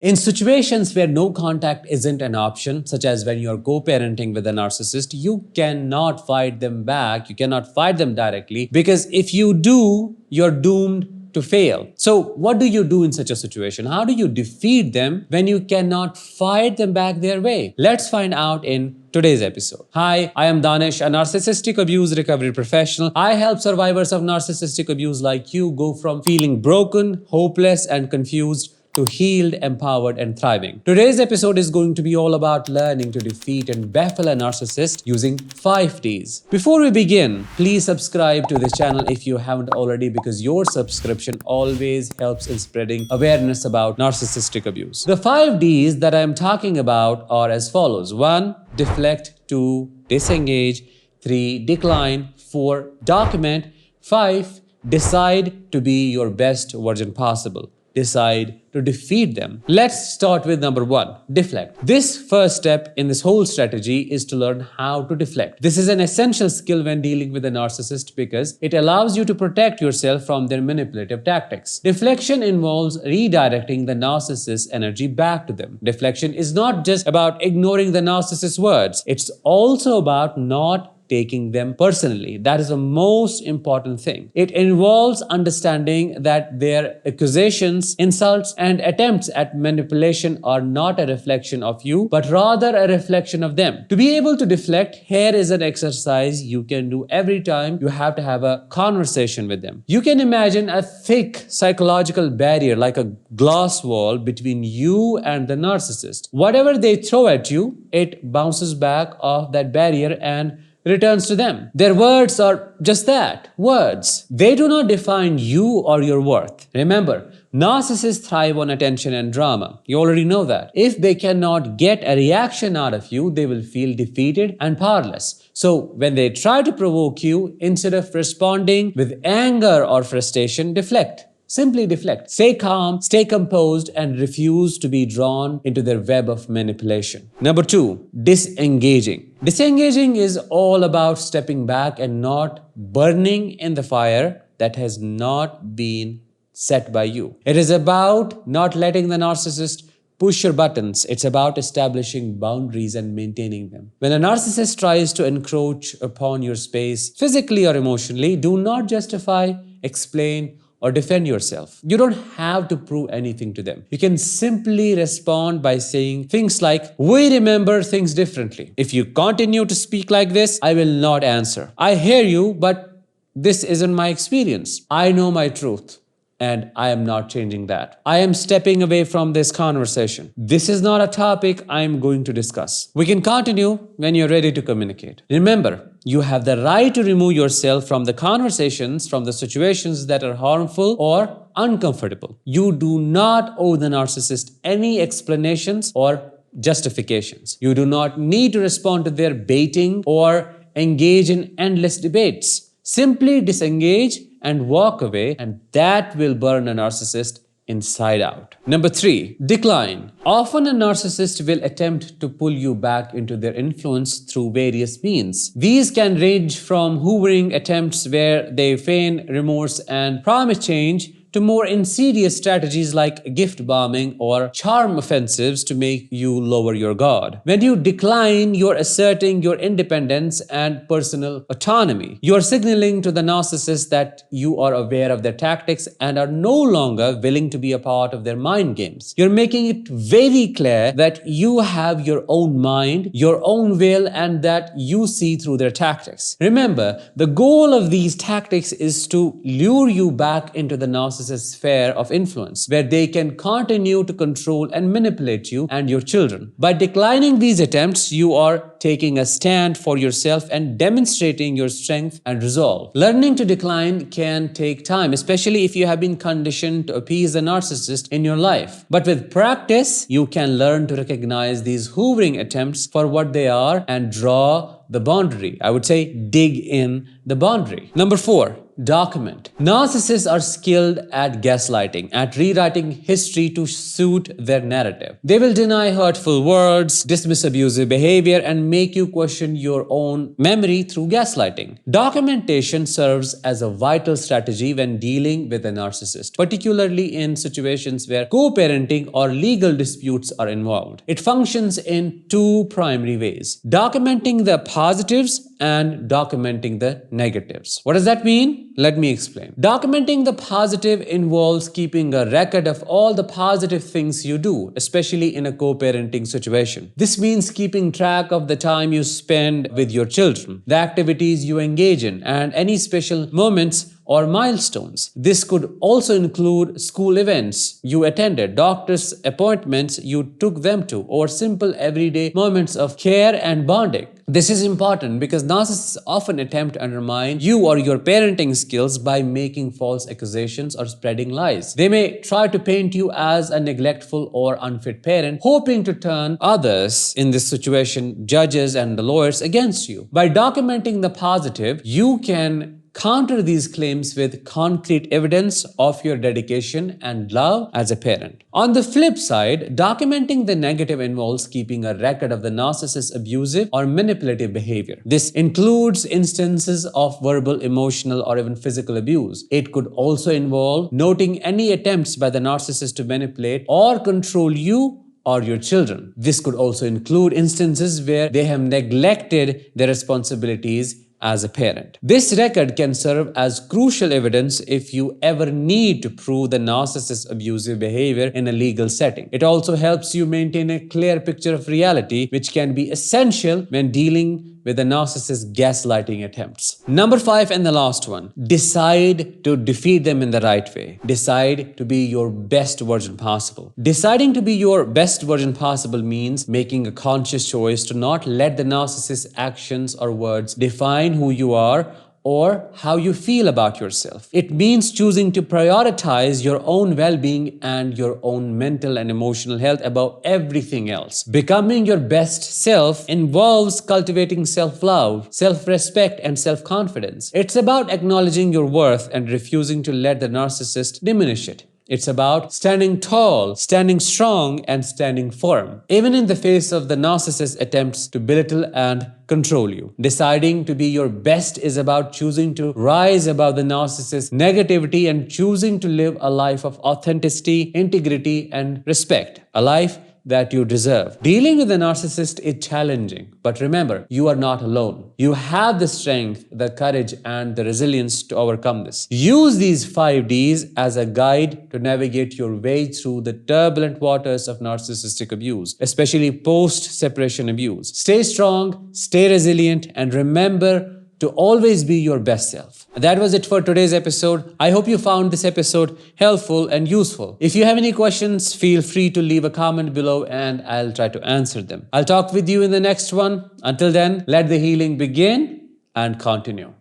In situations where no contact isn't an option, such as when you're co-parenting with a narcissist, you cannot fight them back. You cannot fight them directly, because if you do, you're doomed to fail. So what do you do in such a situation? How do you defeat them when you cannot fight them back their way? Let's find out in today's episode. Hi, I am Danish, a narcissistic abuse recovery professional. I help survivors of narcissistic abuse like you go from feeling broken, hopeless, and confused to healed, empowered, and thriving. Today's episode is going to be all about learning to defeat and baffle a narcissist using 5 Ds. Before we begin, please subscribe to this channel if you haven't already, because your subscription always helps in spreading awareness about narcissistic abuse. The 5 Ds that I am talking about are as follows. 1. Deflect. 2. Disengage. 3. Decline. 4. Document. 5. Decide to be your best version possible. Decide to defeat them. Let's start with number 1, deflect. This first step in this whole strategy is to learn how to deflect. This is an essential skill when dealing with a narcissist because it allows you to protect yourself from their manipulative tactics. Deflection involves redirecting the narcissist's energy back to them. Deflection is not just about ignoring the narcissist's words, it's also about not taking them personally. That is the most important thing. It involves understanding that their accusations, insults, and attempts at manipulation are not a reflection of you, but rather a reflection of them. To be able to deflect, here is an exercise you can do every time you have to have a conversation with them. You can imagine a thick psychological barrier like a glass wall between you and the narcissist. Whatever they throw at you, it bounces back off that barrier and returns to them. Their words are just that, words. They do not define you or your worth. Remember, narcissists thrive on attention and drama. You already know that. If they cannot get a reaction out of you, they will feel defeated and powerless. So when they try to provoke you, instead of responding with anger or frustration, deflect. Simply deflect. Stay calm, stay composed, and refuse to be drawn into their web of manipulation. Number 2, disengaging. Disengaging is all about stepping back and not burning in the fire that has not been set by you. It is about not letting the narcissist push your buttons. It's about establishing boundaries and maintaining them. When a narcissist tries to encroach upon your space, physically or emotionally, do not justify, explain, or defend yourself. You don't have to prove anything to them. You can simply respond by saying things like, "We remember things differently. If you continue to speak like this, I will not answer. I hear you, but this isn't my experience. I know my truth, and I am not changing that. I am stepping away from this conversation. This is not a topic I am going to discuss. We can continue when you're ready to communicate." Remember, you have the right to remove yourself from the conversations, from the situations that are harmful or uncomfortable. You do not owe the narcissist any explanations or justifications. You do not need to respond to their baiting or engage in endless debates. Simply disengage and walk away, and that will burn a narcissist inside out. Number 3, decline. Often a narcissist will attempt to pull you back into their influence through various means. These can range from hoovering attempts where they feign remorse and promise change to more insidious strategies like gift bombing or charm offensives to make you lower your guard. When you decline, you're asserting your independence and personal autonomy. You're signaling to the narcissist that you are aware of their tactics and are no longer willing to be a part of their mind games. You're making it very clear that you have your own mind, your own will, and that you see through their tactics. Remember, the goal of these tactics is to lure you back into the narcissist's sphere of influence, where they can continue to control and manipulate you and your children. By declining these attempts, you are taking a stand for yourself and demonstrating your strength and resolve. Learning to decline can take time, especially if you have been conditioned to appease the narcissist in your life. But with practice, you can learn to recognize these hoovering attempts for what they are and draw the boundary. I would say dig in the boundary. Number 4, Document. Narcissists are skilled at gaslighting, at rewriting history to suit their narrative. They will deny hurtful words, dismiss abusive behavior, and make you question your own memory through gaslighting. Documentation serves as a vital strategy when dealing with a narcissist, particularly in situations where co-parenting or legal disputes are involved. It functions in two primary ways: documenting the positives and documenting the negatives. What does that mean? Let me explain. Documenting the positive involves keeping a record of all the positive things you do, especially in a co-parenting situation. This means keeping track of the time you spend with your children, the activities you engage in, and any special moments or milestones. This could also include school events you attended, doctor's appointments you took them to, or simple everyday moments of care and bonding. This is important because narcissists often attempt to undermine you or your parenting skills by making false accusations or spreading lies. They may try to paint you as a neglectful or unfit parent, hoping to turn others, in this situation, judges and the lawyers, against you. By documenting the positive, you can counter these claims with concrete evidence of your dedication and love as a parent. On the flip side, documenting the negative involves keeping a record of the narcissist's abusive or manipulative behavior. This includes instances of verbal, emotional, or even physical abuse. It could also involve noting any attempts by the narcissist to manipulate or control you or your children. This could also include instances where they have neglected their responsibilities as a parent. This record can serve as crucial evidence if you ever need to prove the narcissist's abusive behavior in a legal setting. It also helps you maintain a clear picture of reality, which can be essential when dealing with the narcissist's gaslighting attempts. Number 5 and the last one, decide to defeat them in the right way. Decide to be your best version possible. Deciding to be your best version possible means making a conscious choice to not let the narcissist's actions or words define who you are or how you feel about yourself. It means choosing to prioritize your own well-being and your own mental and emotional health above everything else. Becoming your best self involves cultivating self-love, self-respect, and self-confidence. It's about acknowledging your worth and refusing to let the narcissist diminish it. It's about standing tall, standing strong, and standing firm, even in the face of the narcissist's attempts to belittle and control you. Deciding to be your best is about choosing to rise above the narcissist's negativity and choosing to live a life of authenticity, integrity, and respect. A life that you deserve. Dealing with a narcissist is challenging, but remember, you are not alone. You have the strength, the courage, and the resilience to overcome this. Use these 5 Ds as a guide to navigate your way through the turbulent waters of narcissistic abuse, especially post-separation abuse. Stay strong, stay resilient, and remember to always be your best self. That was it for today's episode. I hope you found this episode helpful and useful. If you have any questions, feel free to leave a comment below and I'll try to answer them. I'll talk with you in the next one. Until then, let the healing begin and continue.